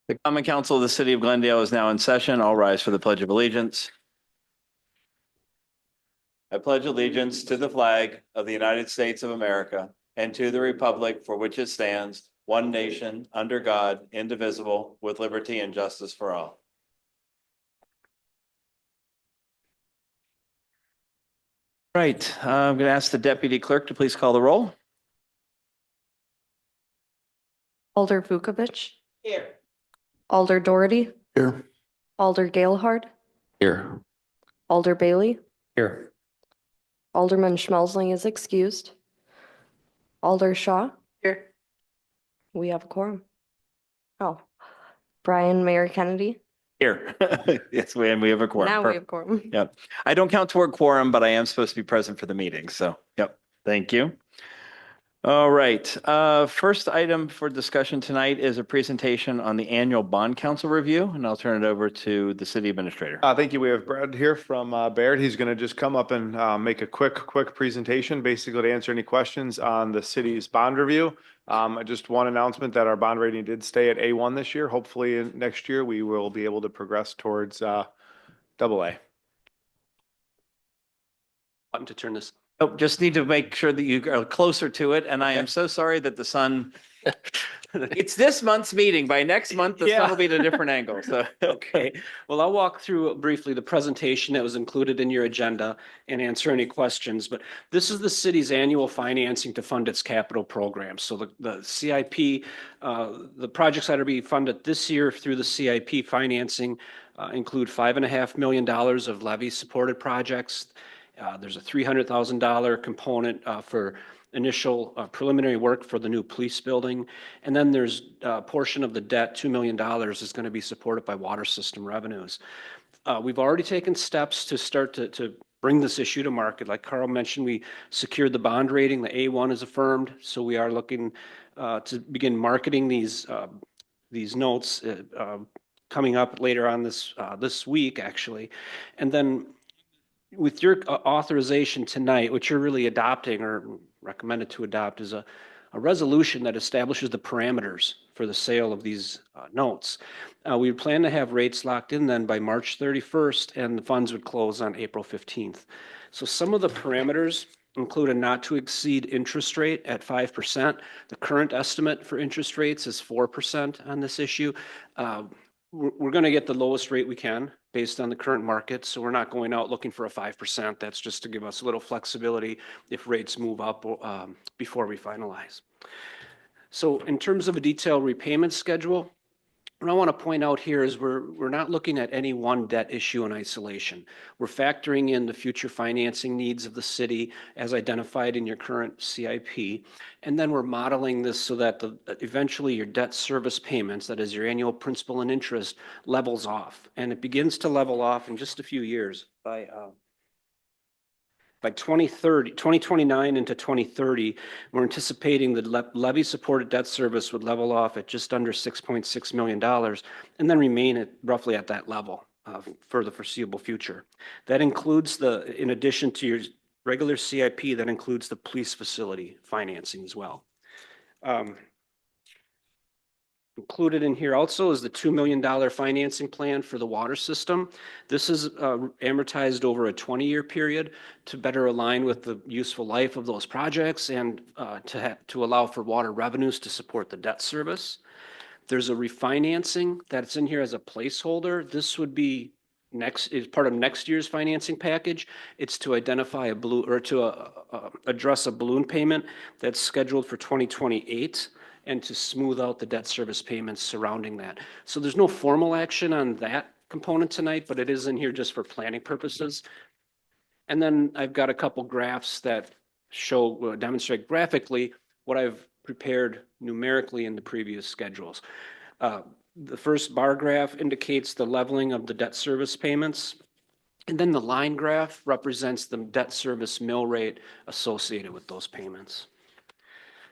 The Common Council of the City of Glendale is now in session. All rise for the Pledge of Allegiance. I pledge allegiance to the flag of the United States of America and to the republic for which it stands, one nation, under God, indivisible, with liberty and justice for all. Right, I'm going to ask the Deputy Clerk to please call the roll. Alder Vukovich. Here. Alder Doherty. Here. Alder Gailhard. Here. Alder Bailey. Here. Alderman Schmelzling is excused. Alder Shaw. Here. We have a quorum. Oh, Brian, Mayor Kennedy. Here. Yes, we have a quorum. Now we have a quorum. Yep. I don't count toward quorum, but I am supposed to be present for the meeting. So, yep. Thank you. All right. First item for discussion tonight is a presentation on the annual bond council review, and I'll turn it over to the city administrator. Thank you. We have Brad here from Baird. He's going to just come up and make a quick presentation, basically to answer any questions on the city's bond review. Just one announcement that our bond rating did stay at A1 this year. Hopefully next year we will be able to progress towards AA. Button to turn this. Oh, just need to make sure that you are closer to it, and I am so sorry that the sun, it's this month's meeting. By next month, the sun will be at a different angle, so. Okay, well, I'll walk through briefly the presentation that was included in your agenda and answer any questions. But this is the city's annual financing to fund its capital program. So the CIP, the projects that are being funded this year through the CIP financing include $5.5 million of levy-supported projects. There's a $300,000 component for initial preliminary work for the new police building. And then there's a portion of the debt, $2 million, is going to be supported by water system revenues. We've already taken steps to start to bring this issue to market. Like Carl mentioned, we secured the bond rating. The A1 is affirmed. So we are looking to begin marketing these notes coming up later on this week, actually. And then with your authorization tonight, what you're really adopting or recommended to adopt is a resolution that establishes the parameters for the sale of these notes. We plan to have rates locked in then by March 31st, and the funds would close on April 15th. So some of the parameters include a not to exceed interest rate at 5%. The current estimate for interest rates is 4% on this issue. We're going to get the lowest rate we can based on the current market. So we're not going out looking for a 5%. That's just to give us a little flexibility if rates move up before we finalize. So in terms of a detailed repayment schedule, what I want to point out here is we're not looking at any one debt issue in isolation. We're factoring in the future financing needs of the city as identified in your current CIP. And then we're modeling this so that eventually your debt service payments, that is your annual principal and interest, levels off. And it begins to level off in just a few years. By 2029 into 2030, we're anticipating the levy-supported debt service would level off at just under $6.6 million and then remain roughly at that level for the foreseeable future. That includes in addition to your regular CIP, that includes the police facility financing as well. Included in here also is the $2 million financing plan for the water system. This is amortized over a 20-year period to better align with the useful life of those projects and to allow for water revenues to support the debt service. There's a refinancing that's in here as a placeholder. This would be is part of next year's financing package. It's to identify address a balloon payment that's scheduled for 2028. And to smooth out the debt service payments surrounding that. So there's no formal action on that component tonight, but it is in here just for planning purposes. And then I've got a couple graphs that demonstrate graphically what I've prepared numerically in the previous schedules. The first bar graph indicates the leveling of the debt service payments. And then the line graph represents the debt service mill rate associated with those payments.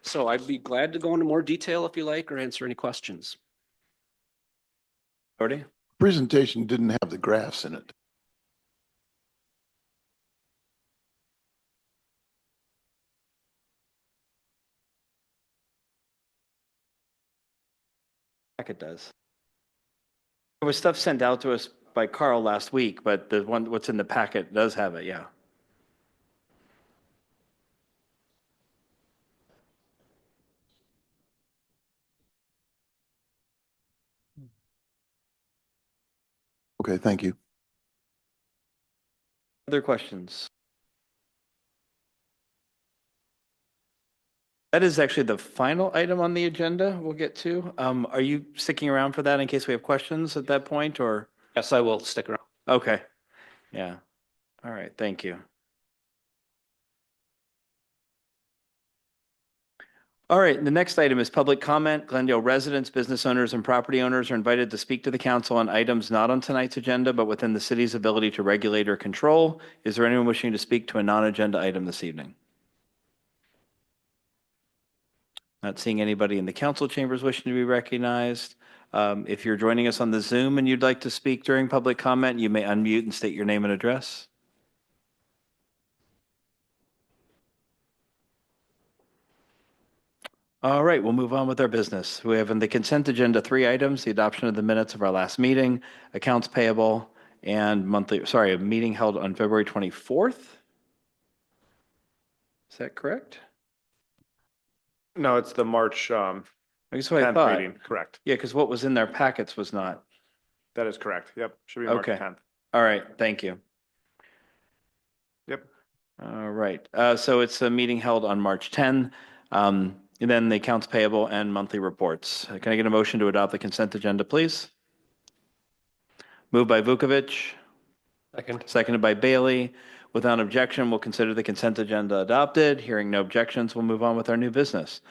So I'd be glad to go into more detail if you like or answer any questions. Already? Presentation didn't have the graphs in it. Heck, it does. There was stuff sent out to us by Carl last week, but the one, what's in the packet does have it, yeah. Okay, thank you. Other questions? That is actually the final item on the agenda we'll get to. Are you sticking around for that in case we have questions at that point, or? Yes, I will stick around. Okay, yeah. All right, thank you. All right, the next item is public comment. Glendale residents, business owners, and property owners are invited to speak to the council on items not on tonight's agenda, but within the city's ability to regulate or control. Is there anyone wishing to speak to a non-agenda item this evening? Not seeing anybody in the council chambers wishing to be recognized. If you're joining us on the Zoom and you'd like to speak during public comment, you may unmute and state your name and address. All right, we'll move on with our business. We have in the consent agenda 3 items: the adoption of the minutes of our last meeting, accounts payable, and a meeting held on February 24th. Is that correct? No, it's the March I guess what I 10th thought. meeting, correct. Yeah, because what was in their packets was not. That is correct. Yep, should be March Okay. 10th. All right, thank you. Yep. All right, so it's a meeting held on March 10. And then the accounts payable and monthly reports. Can I get a motion to adopt the consent agenda, please? Moved by Vukovic, Second. seconded by Bailey. Without objection, we'll consider the consent agenda adopted. Hearing no objections, we'll move on with our new business.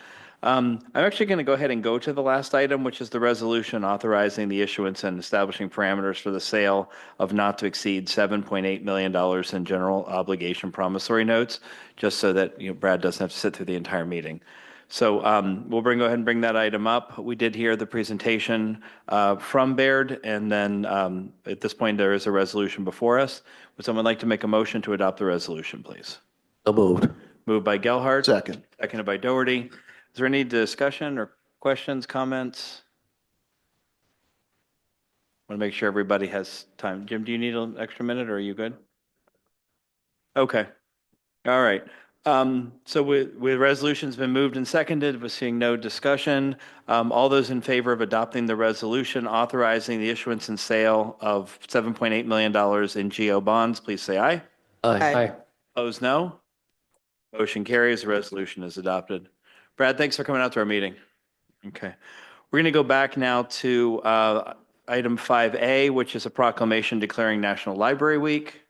I'm actually going to go ahead and go to the last item, which is the resolution authorizing the issuance and establishing parameters for the sale of not to exceed $7.8 million in general obligation promissory notes, just so that Brad doesn't have to sit through the entire meeting. So we'll go ahead and bring that item up. We did hear the presentation from Baird, and then at this point, there is a resolution before us. Would someone like to make a motion to adopt the resolution, please? So moved. Moved by Gelhardt. Second. Seconded by Doherty. Is there any discussion or questions, comments? Want to make sure everybody has time. Jim, do you need an extra minute, or are you good? Okay. All right. So with resolution's been moved and seconded, we're seeing no discussion. All those in favor of adopting the resolution authorizing the issuance and sale of $7.8 million in GO bonds, please say aye. Aye. Opposed, no. Motion carries. The resolution is adopted. Brad, thanks for coming out to our meeting. Okay. We're going to go back now to item 5A, which is a proclamation declaring National Library Week.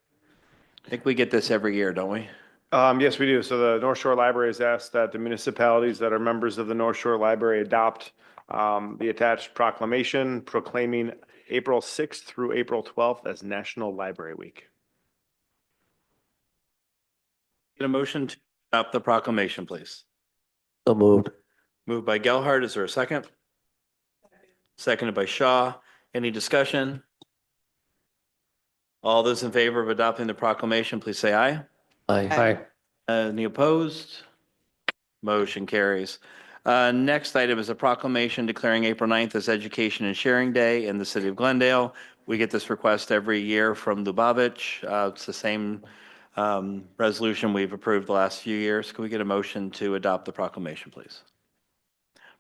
I think we get this every year, don't we? Yes, we do. So the North Shore Library has asked that the municipalities that are members of the North Shore Library adopt the attached proclamation proclaiming April 6th through April 12th as National Library Week. Get a motion to adopt the proclamation, please. So moved. Moved by Gelhardt. Is there a second? Seconded by Shaw. Any discussion? All those in favor of adopting the proclamation, please say aye. Aye. Any opposed? Motion carries. Next item is a proclamation declaring April 9th as Education and Sharing Day in the city of Glendale. We get this request every year from Lubavitch. It's the same resolution we've approved the last few years. Can we get a motion to adopt the proclamation, please?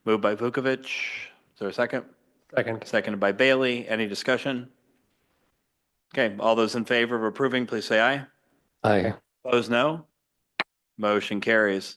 Moved by Vukovic. Is there a second? Second. Seconded by Bailey. Any discussion? Okay, all those in favor of approving, please say aye. Aye. Opposed, no. Motion carries.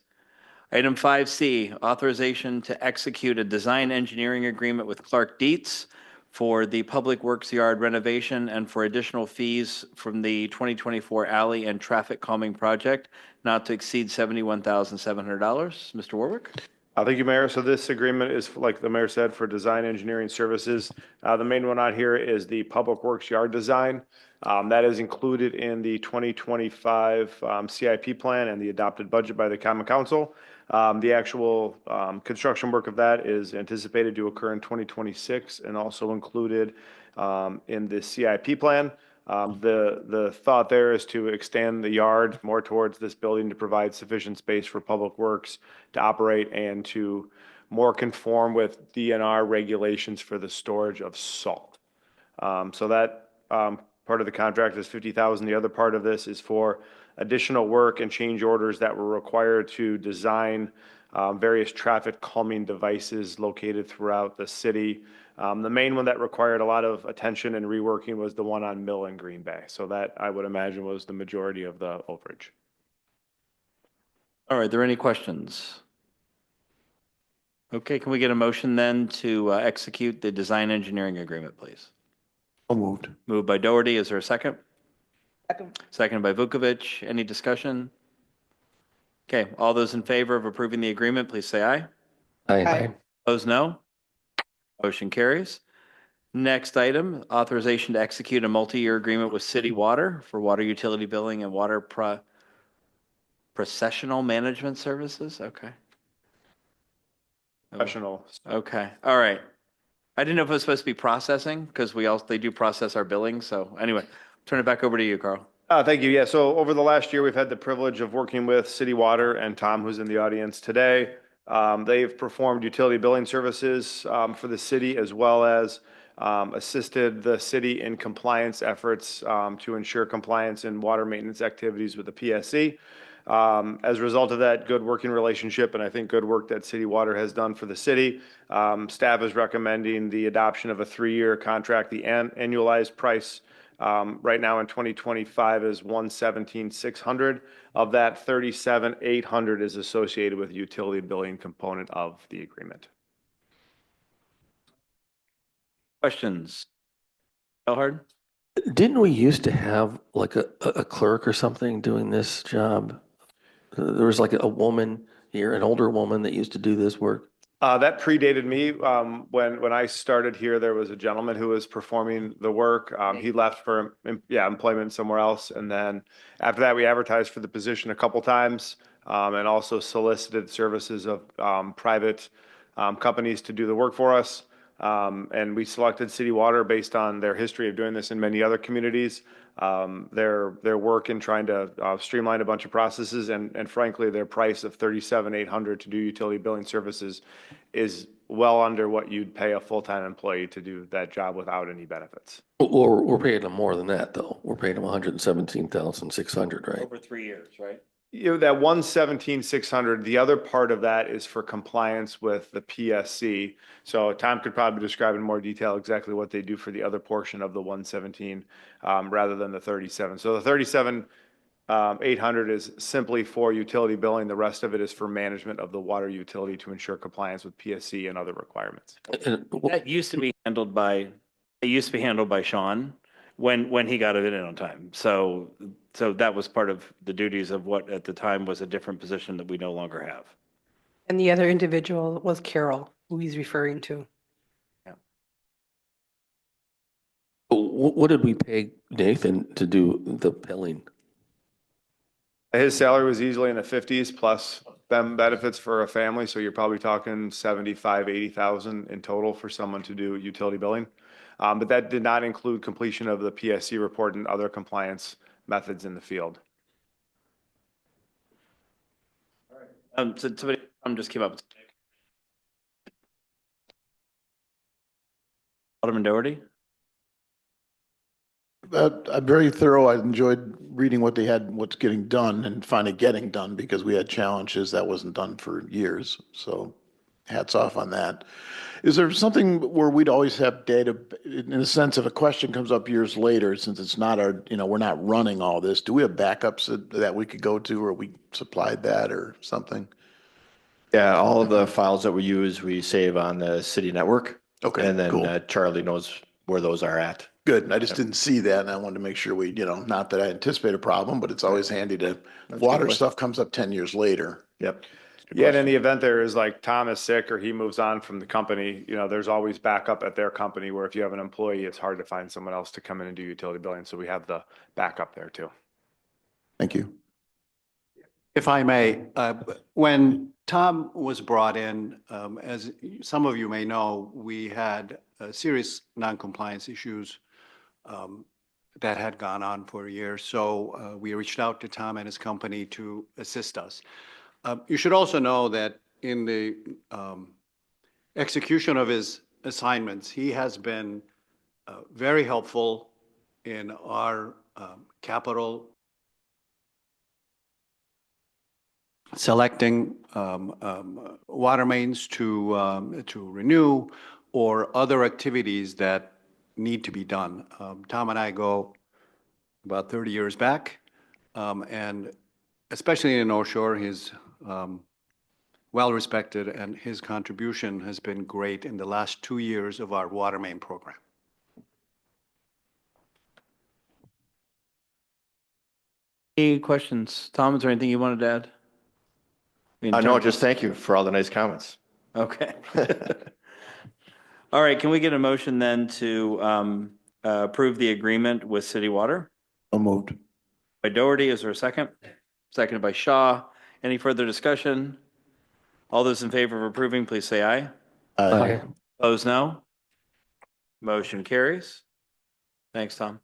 Item 5C, authorization to execute a design engineering agreement with Clark Dietz for the Public Works Yard renovation and for additional fees from the 2024 alley and traffic calming project, not to exceed $71,700. Mr. Warwick? Thank you, Mayor. So this agreement is, like the mayor said, for design engineering services. The main one on here is the Public Works Yard design. That is included in the 2025 CIP plan and the adopted budget by the Common Council. The actual construction work of that is anticipated to occur in 2026 and also included in the CIP plan. The thought there is to extend the yard more towards this building to provide sufficient space for Public Works to operate and to more conform with DNR regulations for the storage of salt. So that part of the contract is 50,000. The other part of this is for additional work and change orders that were required to design various traffic calming devices located throughout the city. The main one that required a lot of attention and reworking was the one on Mill and Green Bay. So that, I would imagine, was the majority of the overage. All right, are there any questions? Okay, can we get a motion then to execute the design engineering agreement, please? So moved. Moved by Doherty. Is there a second? Second. Seconded by Vukovich. Any discussion? Okay, all those in favor of approving the agreement, please say aye. Aye. Opposed, no. Motion carries. Next item, authorization to execute a multi-year agreement with City Water for water utility billing and water processional management services. Okay. Professional. Okay, all right. I didn't know if it was supposed to be processing because they do process our billing. So anyway, turn it back over to you, Carl. Thank you. Yeah, so over the last year, we've had the privilege of working with City Water and Tom, who's in the audience today. They've performed utility billing services for the city, as well as assisted the city in compliance efforts to ensure compliance in water maintenance activities with the PSC. As a result of that good working relationship, and I think good work that City Water has done for the city, staff is recommending the adoption of a 3-year contract. The annualized price right now in 2025 is $117,600. Of that, $37,800 is associated with the utility billing component of the agreement. Questions? Elhard? Didn't we used to have like a clerk or something doing this job? There was like a woman here, an older woman that used to do this work. That predated me. When I started here, there was a gentleman who was performing the work. He left for employment somewhere else, and then after that, we advertised for the position a couple times, and also solicited services of private companies to do the work for us. And we selected City Water based on their history of doing this in many other communities. Their work in trying to streamline a bunch of processes, and frankly, their price of $37,800 to do utility billing services is well under what you'd pay a full-time employee to do that job without any benefits. Or we're paying them more than that, though. We're paying them $117,600, right? Over 3 years, right? You know, that $117,600, the other part of that is for compliance with the PSC. So Tom could probably describe in more detail exactly what they do for the other portion of the 117 rather than the 37. So the 37,800 is simply for utility billing. The rest of it is for management of the water utility to ensure compliance with PSC and other requirements. That used to be handled by Sean when he got it in on time. So that was part of the duties of what at the time was a different position that we no longer have. And the other individual was Carol, who he's referring to. What did we pay Nathan to do the billing? His salary was easily in the 50s plus benefits for a family. So you're probably talking 75, 80,000 in total for someone to do utility billing. But that did not include completion of the PSC report and other compliance methods in the field. So somebody just came up. Alderman Doherty? I'm very thorough. I enjoyed reading what they had, what's getting done and finally getting done because we had challenges that wasn't done for years. So hats off on that. Is there something where we'd always have data in the sense if a question comes up years later, since it's not our, we're not running all this, do we have backups that we could go to or we supplied that or something? Yeah, all of the files that we use, we save on the city network. Okay, And then cool. Charlie knows where those are at. Good. I just didn't see that and I wanted to make sure we, not that I anticipate a problem, but it's always handy to, water stuff comes up 10 years later. Yep. Yeah, and in the event there is like Tom is sick or he moves on from the company, there's always backup at their company where if you have an employee, it's hard to find someone else to come in and do utility billing. So we have the backup there too. Thank you. If I may, when Tom was brought in, as some of you may know, we had serious noncompliance issues that had gone on for a year. So we reached out to Tom and his company to assist us. You should also know that in the execution of his assignments, he has been very helpful in our capital selecting water mains to renew or other activities that need to be done. Tom and I go about 30 years back, and especially in the North Shore, he's well-respected, and his contribution has been great in the last 2 years of our water main program. Any questions? Tom, is there anything you wanted to add? No, just thank you for all the nice comments. Okay. All right, can we get a motion then to approve the agreement with City Water? So moved. By Doherty, is there a second? Seconded by Shaw. Any further discussion? All those in favor of approving, please say aye. Aye. Opposed, no. Motion carries. Thanks, Tom.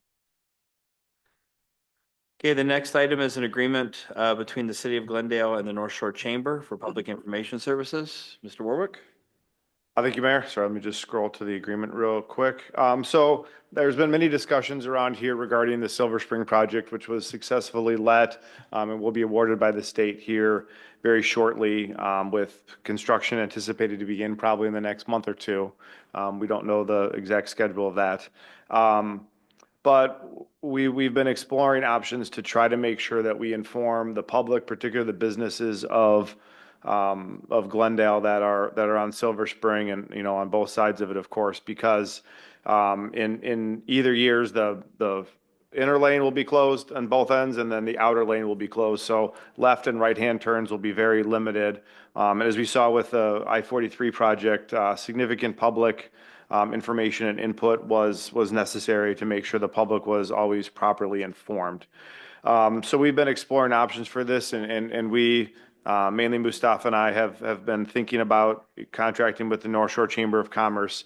Okay, the next item is an agreement between the City of Glendale and the North Shore Chamber for Public Information Services. Mr. Warwick? Thank you, Mayor. Sorry, let me just scroll to the agreement real quick. So there's been many discussions around here regarding the Silver Spring project, which was successfully let and will be awarded by the state here very shortly, with construction anticipated to begin probably in the next month or two. We don't know the exact schedule of that. But we've been exploring options to try to make sure that we inform the public, particularly the businesses of Glendale that are on Silver Spring and, you know, on both sides of it, of course, because in either years, the inner lane will be closed on both ends and then the outer lane will be closed. So left and right-hand turns will be very limited. And as we saw with the I-43 project, significant public information and input was necessary to make sure the public was always properly informed. So we've been exploring options for this, and we, mainly Mustafa and I, have been thinking about contracting with the North Shore Chamber of Commerce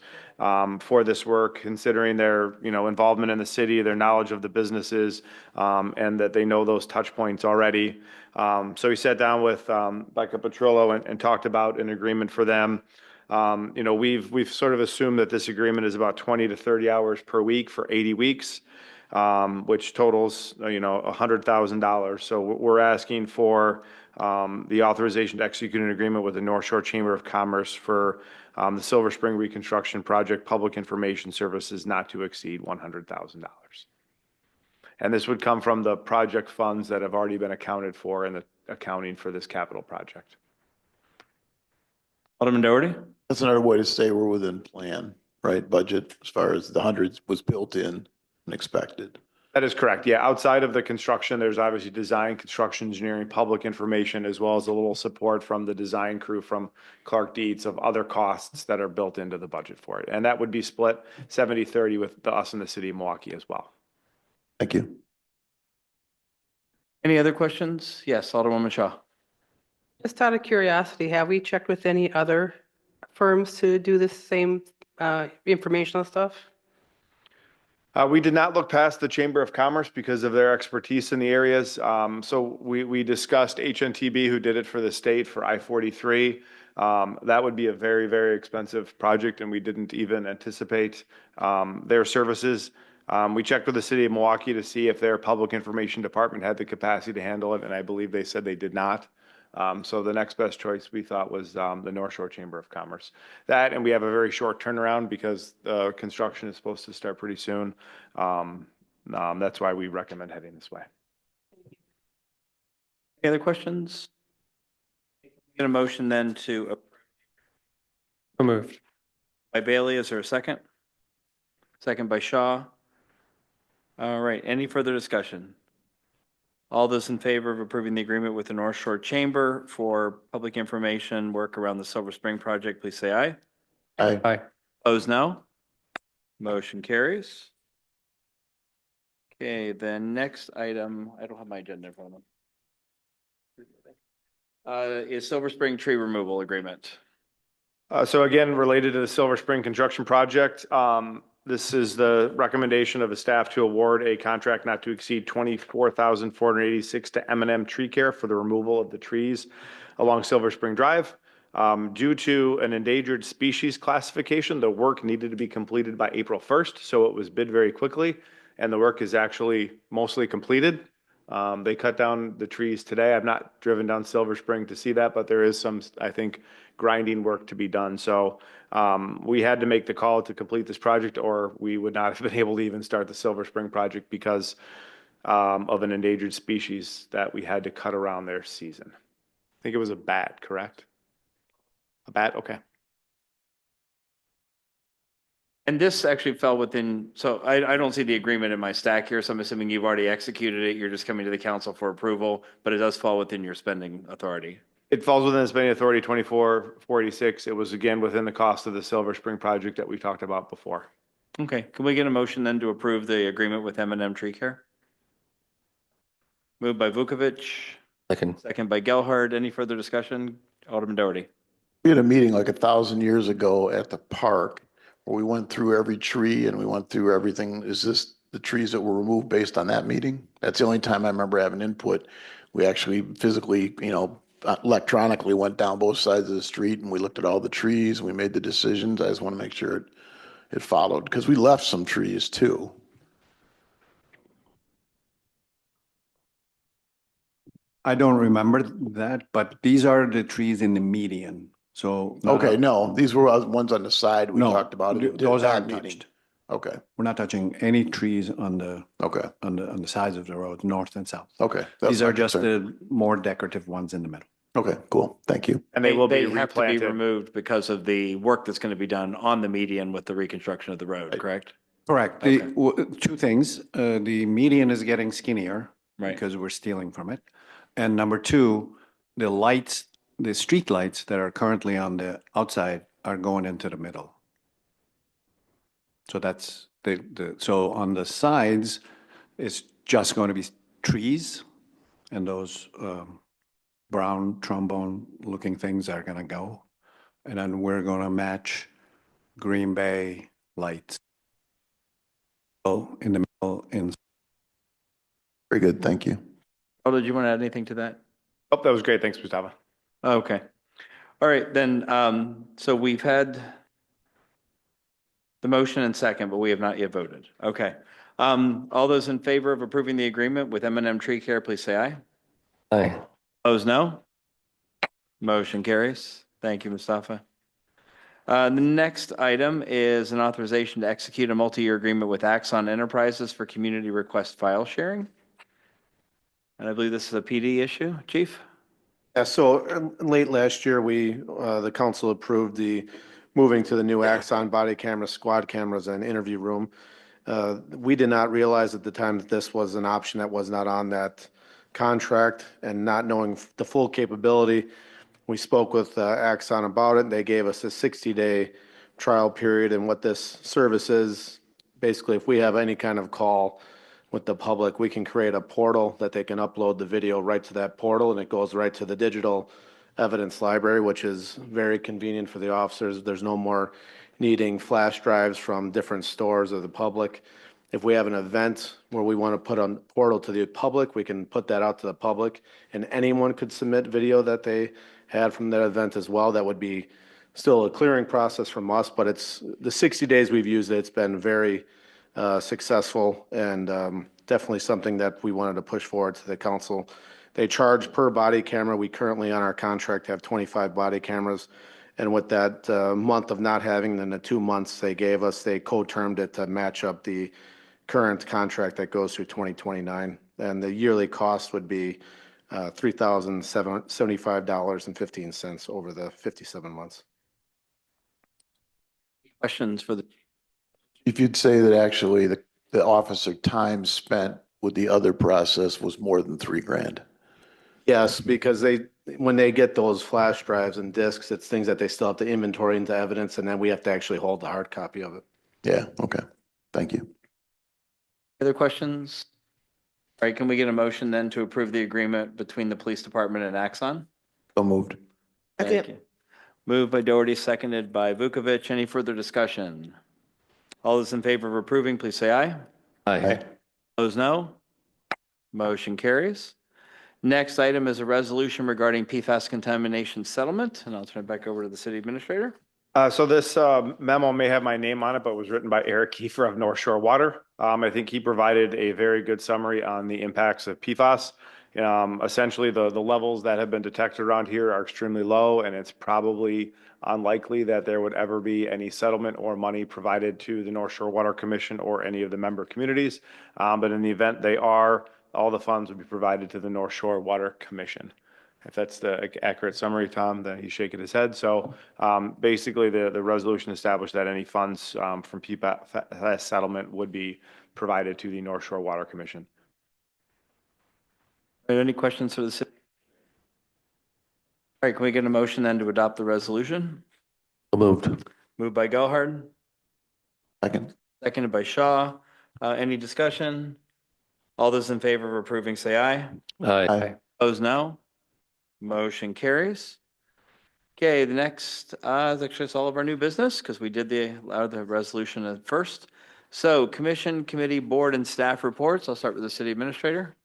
for this work, considering their, you know, involvement in the city, their knowledge of the businesses, and that they know those touch points already. So we sat down with Becca Petrillo and talked about an agreement for them. You know, we've sort of assumed that this agreement is about 20 to 30 hours per week for 80 weeks, which totals, you know, $100,000. So we're asking for the authorization to execute an agreement with the North Shore Chamber of Commerce for the Silver Spring Reconstruction Project Public Information Services not to exceed $100,000. And this would come from the project funds that have already been accounted for in the accounting for this capital project. Alderman Doherty? That's another way to say we're within plan, right? Budget, as far as the hundreds was built in and expected. That is correct. Yeah, outside of the construction, there's obviously design, construction, engineering, public information, as well as a little support from the design crew from Clark Dietz of other costs that are built into the budget for it. And that would be split 70-30 with us and the city of Milwaukee as well. Thank you. Any other questions? Yes, Alderwoman Shaw. Just out of curiosity, have we checked with any other firms to do this same informational stuff? We did not look past the Chamber of Commerce because of their expertise in the areas. So we discussed HNTB, who did it for the state for I-43. That would be a very, very expensive project, and we didn't even anticipate their services. We checked with the city of Milwaukee to see if their public information department had the capacity to handle it, and I believe they said they did not. So the next best choice we thought was the North Shore Chamber of Commerce. That, and we have a very short turnaround because construction is supposed to start pretty soon. That's why we recommend heading this way. Any other questions? Get a motion then to. Moved. By Bailey, is there a second? Second by Shaw. All right, any further discussion? All those in favor of approving the agreement with the North Shore Chamber for public information work around the Silver Spring project, please say aye. Aye. Aye. Opposed, no. Motion carries. Okay, the next item, I don't have my agenda in front of me. Is Silver Spring tree removal agreement. So again, related to the Silver Spring construction project, this is the recommendation of the staff to award a contract not to exceed $24,486 to M&M Tree Care for the removal of the trees along Silver Spring Drive. Due to an endangered species classification, the work needed to be completed by April 1st, so it was bid very quickly, and the work is actually mostly completed. They cut down the trees today. I've not driven down Silver Spring to see that, but there is some, I think, grinding work to be done. So we had to make the call to complete this project, or we would not have been able to even start the Silver Spring project because of an endangered species that we had to cut around their season. I think it was a bat, correct? A bat, okay. And this actually fell within, so I don't see the agreement in my stack here, so I'm assuming you've already executed it. You're just coming to the council for approval, but it does fall within your spending authority. It falls within the spending authority 2446. It was again within the cost of the Silver Spring project that we talked about before. Okay, can we get a motion then to approve the agreement with M&M Tree Care? Moved by Vukovic, second by Gelhard. Any further discussion? Alderman Doherty. We had a meeting like 1,000 years ago at the park where we went through every tree and we went through everything. Is this the trees that were removed based on that meeting? That's the only time I remember having input. We actually physically, electronically went down both sides of the street and we looked at all the trees and we made the decisions. I just want to make sure it followed because we left some trees too. I don't remember that, but these are the trees in the median. So. Okay, no, these were ones on the side we No, talked about. it. those That aren't meeting. touched. Okay, We're not touching any trees on the okay, on the sides of the road, north and south. okay. That's These my are just concern. the more decorative ones in the middle. Okay, cool. Thank you. And they will be have to be replanted. removed because of the work that's going to be done on the median with the reconstruction of the road, correct? Correct. Two things. The median is getting skinnier Right. because we're stealing from it. And number two, the lights, the street lights that are currently on the outside are going into the middle. So that's so on the sides, it's just going to be trees and those brown trombone looking things are going to go. And then we're going to match Green Bay lights. In the middle, Very good. Thank you. Oh, did you want to add anything to that? Oh, that was great. Thanks, Mustafa. Okay. All right, then, so we've had the motion and second, but we have not yet voted. Okay. All those in favor of approving the agreement with M&M Tree Care, please say aye. Aye. Opposed, no. Motion carries. Thank you, Mustafa. The next item is an authorization to execute a multi-year agreement with Axon Enterprises for community request file sharing. And I believe this is a PD issue, Chief? Yeah, so late last year, the council approved the moving to the new Axon body camera, squad cameras and interview room. We did not realize at the time that this was an option that was not on that contract, and not knowing the full capability, we spoke with Axon about it. They gave us a 60-day trial period, and what this service is, basically, if we have any kind of call with the public, we can create a portal that they can upload the video right to that portal, and it goes right to the digital evidence library, which is very convenient for the officers. There's no more needing flash drives from different stores of the public. If we have an event where we want to put a portal to the public, we can put that out to the public, and anyone could submit video that they had from that event as well. That would be still a clearing process from us, but it's the 60 days we've used it. It's been very successful, and definitely something that we wanted to push forward to the council. They charge per body camera. We currently on our contract have 25 body cameras. And with that month of not having, then the 2 months they gave us, they co-termed it to match up the current contract that goes through 2029. And the yearly cost would be $3,075.15 over the 57 months. Questions for the, If you'd say that actually the officer time spent with the other process was more than $3,000. Yes, because when they get those flash drives and discs, it's things that they still have to inventory into evidence, and then we have to actually hold the hard copy of it. Yeah, okay. Thank you. other questions? All right, can we get a motion then to approve the agreement between the police department and Axon? So moved. Thank you. Moved by Doherty, seconded by Vukovic. Any further discussion? All those in favor of approving, please say aye. Aye. Opposed, no. Motion carries. Next item is a resolution regarding PFAS contamination settlement, and I'll turn it back over to the city administrator. So this memo may have my name on it, but was written by Eric Kiefer of North Shore Water. I think he provided a very good summary on the impacts of PFAS. Essentially, the levels that have been detected around here are extremely low, and it's probably unlikely that there would ever be any settlement or money provided to the North Shore Water Commission or any of the member communities. But in the event they are, all the funds would be provided to the North Shore Water Commission. If that's the accurate summary, Tom, then he's shaking his head. So basically, the resolution established that any funds from PFAS settlement would be provided to the North Shore Water Commission. Are there any questions for the city? All right, can we get a motion then to adopt the resolution? So moved. Moved by Gelhard, Second. seconded by Shaw. Any discussion? All those in favor of approving, say aye. Aye. Opposed, no. Motion carries. Okay, the next is actually it's all of our new business because we did the resolution at first. So commission, committee, board, and staff reports. I'll start with the city administrator.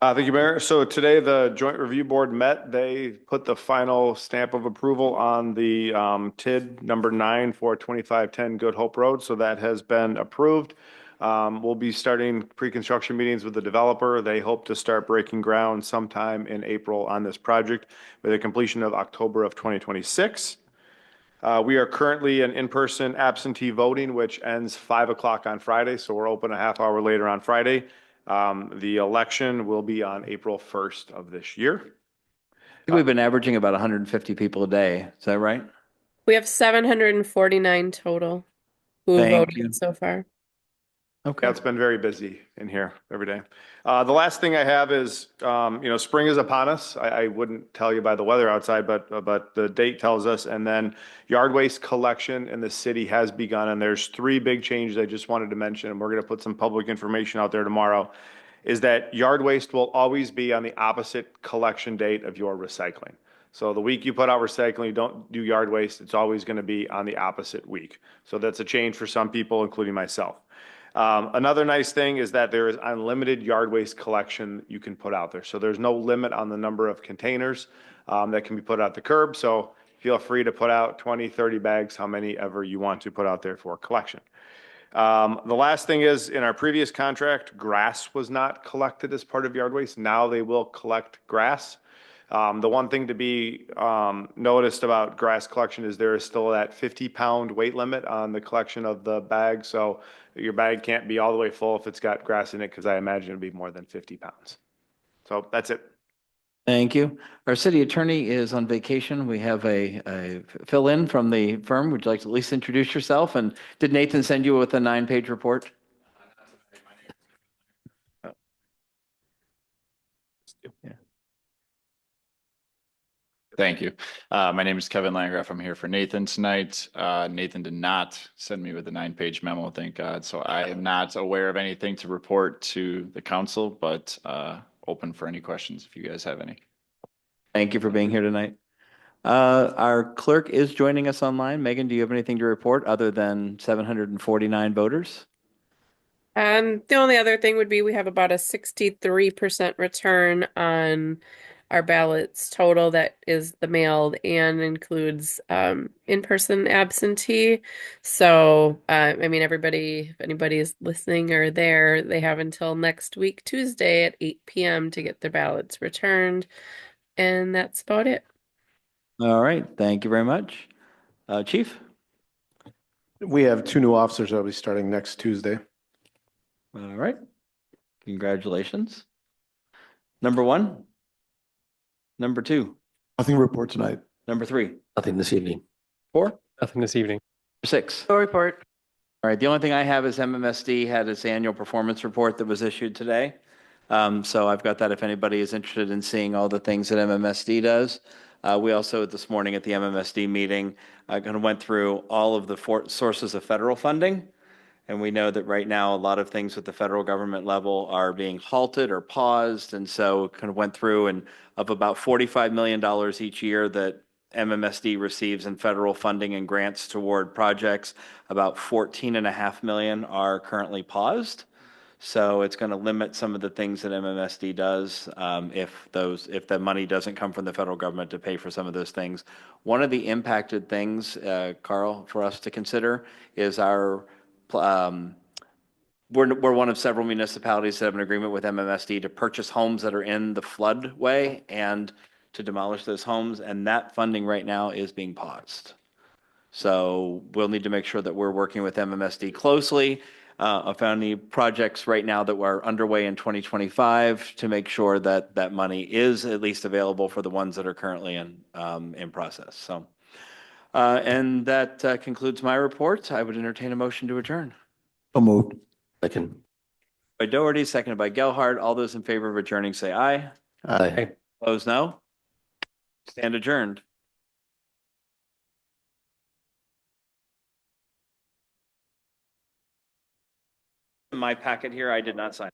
Thank you, Mayor. So today the Joint Review Board met. They put the final stamp of approval on the TID number 9 for 2510 Good Hope Road. So that has been approved. We'll be starting pre-construction meetings with the developer. They hope to start breaking ground sometime in April on this project with a completion of October of 2026. We are currently in in-person absentee voting, which ends 5 o'clock on Friday. So we're open a half hour later on Friday. The election will be on April 1st of this year. I think we've been averaging about 150 people a day. Is that right? We have 749 total who Thank voted you. so far. Okay. Yeah, it's been very busy in here every day. The last thing I have is, spring is upon us. I wouldn't tell you by the weather outside, but the date tells us. And then yard waste collection in the city has begun. And there's 3 big changes I just wanted to mention. And we're going to put some public information out there tomorrow. Is that yard waste will always be on the opposite collection date of your recycling. So the week you put out recycling, you don't do yard waste. It's always going to be on the opposite week. So that's a change for some people, including myself. Another nice thing is that there is unlimited yard waste collection you can put out there. So there's no limit on the number of containers that can be put out the curb. So feel free to put out 20, 30 bags, how many ever you want to put out there for collection. The last thing is, in our previous contract, grass was not collected as part of yard waste. Now they will collect grass. The one thing to be noticed about grass collection is there is still that 50-pound weight limit on the collection of the bag. So your bag can't be all the way full if it's got grass in it, because I imagine it'd be more than 50 pounds. So that's it. Thank you. Our city attorney is on vacation. We have a fill-in from the firm. Would you like to at least introduce yourself? And did Nathan send you with a 9-page report? Yeah. Thank you. My name is Kevin Landgraf. I'm here for Nathan tonight. Nathan did not send me with a 9-page memo, thank God. So I am not aware of anything to report to the council, but open for any questions if you guys have any. Thank you for being here tonight. Our clerk is joining us online. Megan, do you have anything to report other than 749 voters? The only other thing would be we have about a 63% return on our ballots total. That is the mailed and includes in-person absentee. So, everybody, if anybody is listening or there, they have until next week, Tuesday at 8 p.m. to get their ballots returned. And that's about it. All right. Thank you very much. Chief? We have 2 new officers that'll be starting next Tuesday. All right. Congratulations. Number 1. Number 2. Nothing to report tonight. Number 3. Nothing this evening. 4. Nothing this evening. 6. No report. All right. The only thing I have is MMSD had its annual performance report that was issued today. So I've got that if anybody is interested in seeing all the things that MMSD does. We also this morning at the MMSD meeting kind of went through all of the sources of federal funding. And we know that right now a lot of things at the federal government level are being halted or paused. And so kind of went through and of about $45 million each year that MMSD receives in federal funding and grants toward projects, about $14.5 million are currently paused. So it's going to limit some of the things that MMSD does if the money doesn't come from the federal government to pay for some of those things. One of the impacted things, Carl, for us to consider is our we're one of several municipalities that have an agreement with MMSD to purchase homes that are in the floodway and to demolish those homes, and that funding right now is being paused. So we'll need to make sure that we're working with MMSD closely. I found any projects right now that were underway in 2025 to make sure that that money is at least available for the ones that are currently in process. So, and that concludes my report. I would entertain a motion to adjourn. So moved. Second. By Doherty, seconded by Gelhardt. All those in favor of adjourning, say aye. Aye. Opposed, no. Stand adjourned. In my packet here, I did not sign.